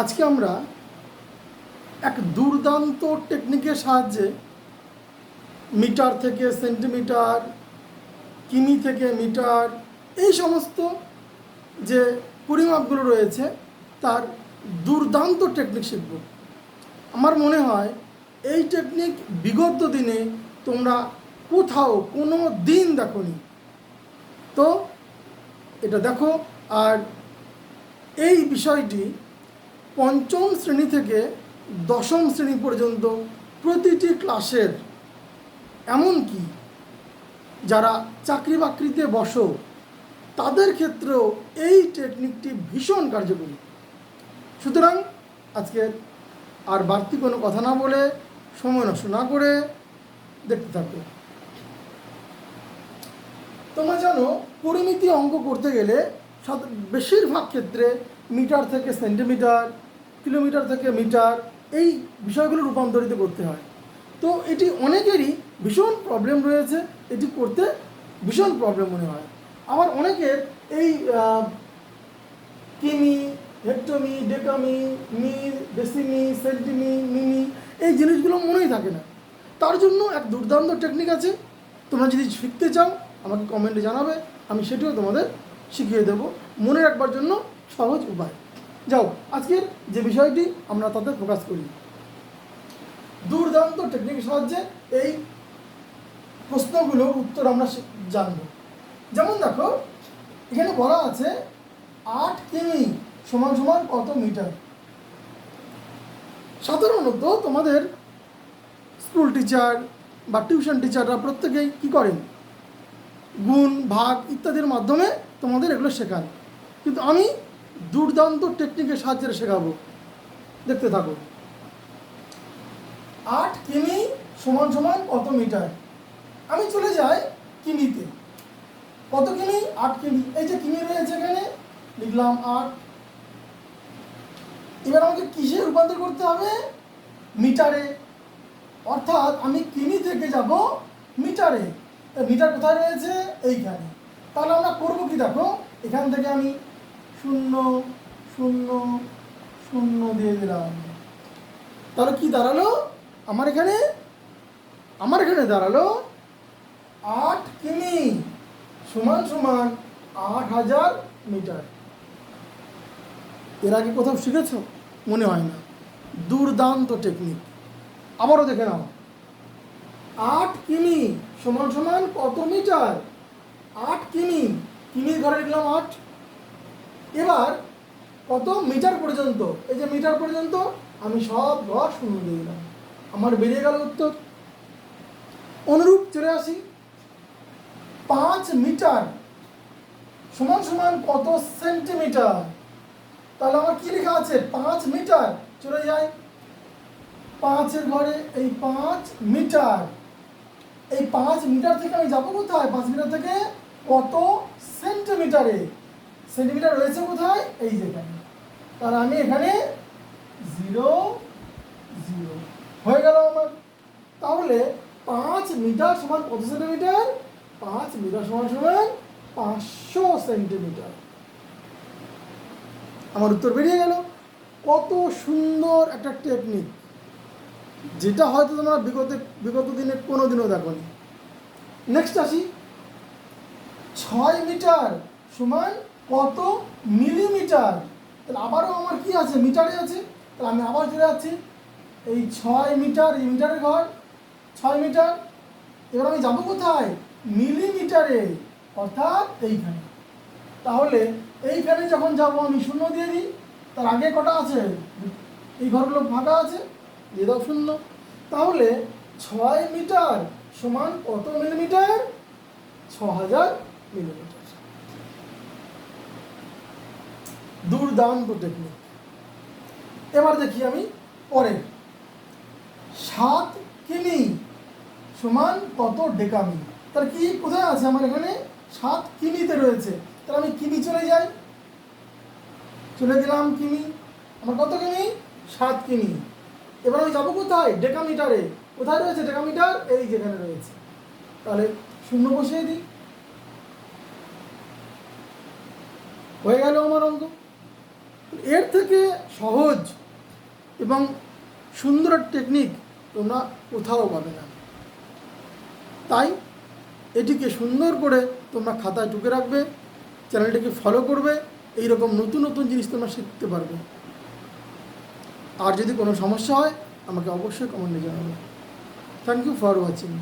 আজকে আমরা এক দুর্দান্ত টেকনিকের সাহায্যে মিটার থেকে সেন্টিমিটার, কিমি থেকে মিটার, এই সমস্ত যে পরিমাপগুলো রয়েছে তার দুর্দান্ত টেকনিক শিখব। আমার মনে হয় এই টেকনিক বিগত দিনে তোমরা কোথাও কোনো দিন দেখোনি। তো এটা দেখো। আর এই বিষয়টি পঞ্চম শ্রেণী থেকে দশম শ্রেণী পর্যন্ত প্রতিটি ক্লাসের, এমনকি যারা চাকরি বাকরিতে বসো তাদের ক্ষেত্রেও এই টেকনিকটি ভীষণ কার্যকরী। সুতরাং আজকে আর বাড়তি কোনো কথা না বলে, সময় নষ্ট না করে দেখতে থাকো। তোমরা জানো, পরিমিতি অঙ্ক করতে গেলে বেশিরভাগ ক্ষেত্রে মিটার থেকে সেন্টিমিটার, কিলোমিটার থেকে মিটার, এই বিষয়গুলো রূপান্তরিত করতে হয়। তো এটি অনেকেরই ভীষণ প্রবলেম রয়েছে, এটি করতে ভীষণ প্রবলেম মনে হয়। আবার অনেকের এই কিমি, হেক্টমি, ডেকামি, মি, ডেসিমি, সেন্টিমি, মিমি, এই জিনিসগুলো মনেই থাকে না। তার জন্য এক দুর্দান্ত টেকনিক আছে। তোমরা যদি শিখতে চাও আমাকে কমেন্টে জানাবে, আমি সেটিও তোমাদের শিখিয়ে দেব মনে রাখবার জন্য সহজ উপায়। যাও, আজকের যে বিষয়টি আমরা তাতে ফোকাস করি। দুর্দান্ত টেকনিকের সাহায্যে এই প্রশ্নগুলোর উত্তর আমরা জানব। যেমন দেখো, এখানে বলা আছে 8 কিমি সমান সমান কত মিটার। সাধারণত তোমাদের স্কুল টিচার বা টিউশন টিচাররা প্রত্যেকেই কী করেন, গুণ, ভাগ ইত্যাদির মাধ্যমে তোমাদের এগুলো শেখান। কিন্তু আমি দুর্দান্ত টেকনিকের সাহায্যে শেখাবো, দেখতে থাকো। 8 কিমি সমান সমান কত মিটার। আমি চলে যাই কিমিতে। কত কিমি? 8 কিমি। এই যে কিমি রয়েছে এখানে, লিখলাম 8। এবার আমাকে কিসে রূপান্তর করতে হবে? মিটারে। অর্থাৎ আমি কিমি থেকে যাব মিটারে। মিটার কোথায় রয়েছে? এইখানে। তাহলে আমরা করবো কি দেখো, এখান থেকে আমি 0 0 0 দিয়ে দিলাম। তাহলে কি দাঁড়ালো? আমার এখানে দাঁড়ালো 8 কিমি সমান সমান 8000 মিটার। এর আগে কোথাও শিখেছ? মনে হয় না। দুর্দান্ত টেকনিক। আবারও দেখে নাও, 8 কিমি সমান সমান কত মিটার? 8 কিমি, কিমির ঘরে লিখলাম 8। এবার কত মিটার পর্যন্ত? এই যে মিটার পর্যন্ত আমি সব ঘর 0 দিয়ে দিলাম, আমার বেরিয়ে গেল উত্তর। অনুরূপ চলে আসি, 5 মিটার সমান সমান কত সেন্টিমিটার। তাহলে আমার কি লেখা আছে? 5 মিটার। চলে যাই 5-এর ঘরে, এই 5 মিটার। এই 5 মিটার থেকে আমি যাবো কোথায়? 5 মিটার থেকে কত সেন্টিমিটারে? সেন্টিমিটার রয়েছে কোথায়? এই যেখানে। তাহলে আমি এখানে 0 0 হয়ে গেল আমার। তাহলে 5 মিটার সমান কত সেন্টিমিটার? 5 মিটার সমান সমান 500 সেন্টিমিটার। আমার উত্তর বেরিয়ে গেল। কত সুন্দর একটা টেকনিক, যেটা হয়তো তোমরা বিগত দিনে কোনো দিনও দেখোনি। নেক্সট আসি, 6 মিটার সমান কত মিলিমিটার। তাহলে আবারও আমার কি আছে? মিটারে আছে। তাহলে আমি আবার চলে যাচ্ছি, এই 6 মিটার, এই মিটারের ঘর 6 মিটার। এবার আমি যাবো কোথায়? মিলিমিটারে, অর্থাৎ এইখানে। তাহলে এইখানে যখন যাব আমি 0 দিয়ে দিই। তার আগে কটা আছে? এই ঘরগুলো ফাঁকা আছে, দিয়ে দাও 0। তাহলে 6 মিটার সমান কত মিলিমিটার? 6000 মিলিমিটার। দুর্দান্ত টেকনিক। এবার দেখি আমি পরে, 7 কিমি সমান কত ডেকামি। তার কি কোথায় আছে? আমার এখানে 7 কিমিতে রয়েছে। তাহলে আমি কিমি চলে যাই, চলে গেলাম কিমি। আমার কত কিমি? 7 কিমি। এবার আমি যাবো কোথায়? ডেকামিটারে। কোথায় রয়েছে ডেকামিটার? এই যেখানে রয়েছে। তাহলে 0 বসিয়ে দিই, হয়ে গেল আমার অঙ্ক। এর থেকে সহজ এবং সুন্দর টেকনিক তোমরা কোথাও পাবে না। তাই এটিকে সুন্দর করে তোমরা খাতায় টুকে রাখবে, চ্যানেলটিকে ফলো করবে, এই রকম নতুন নতুন জিনিস তোমরা শিখতে পারবে। আর যদি কোনো সমস্যা হয় আমাকে অবশ্যই কমেন্টে জানাবে। Thank you for watching.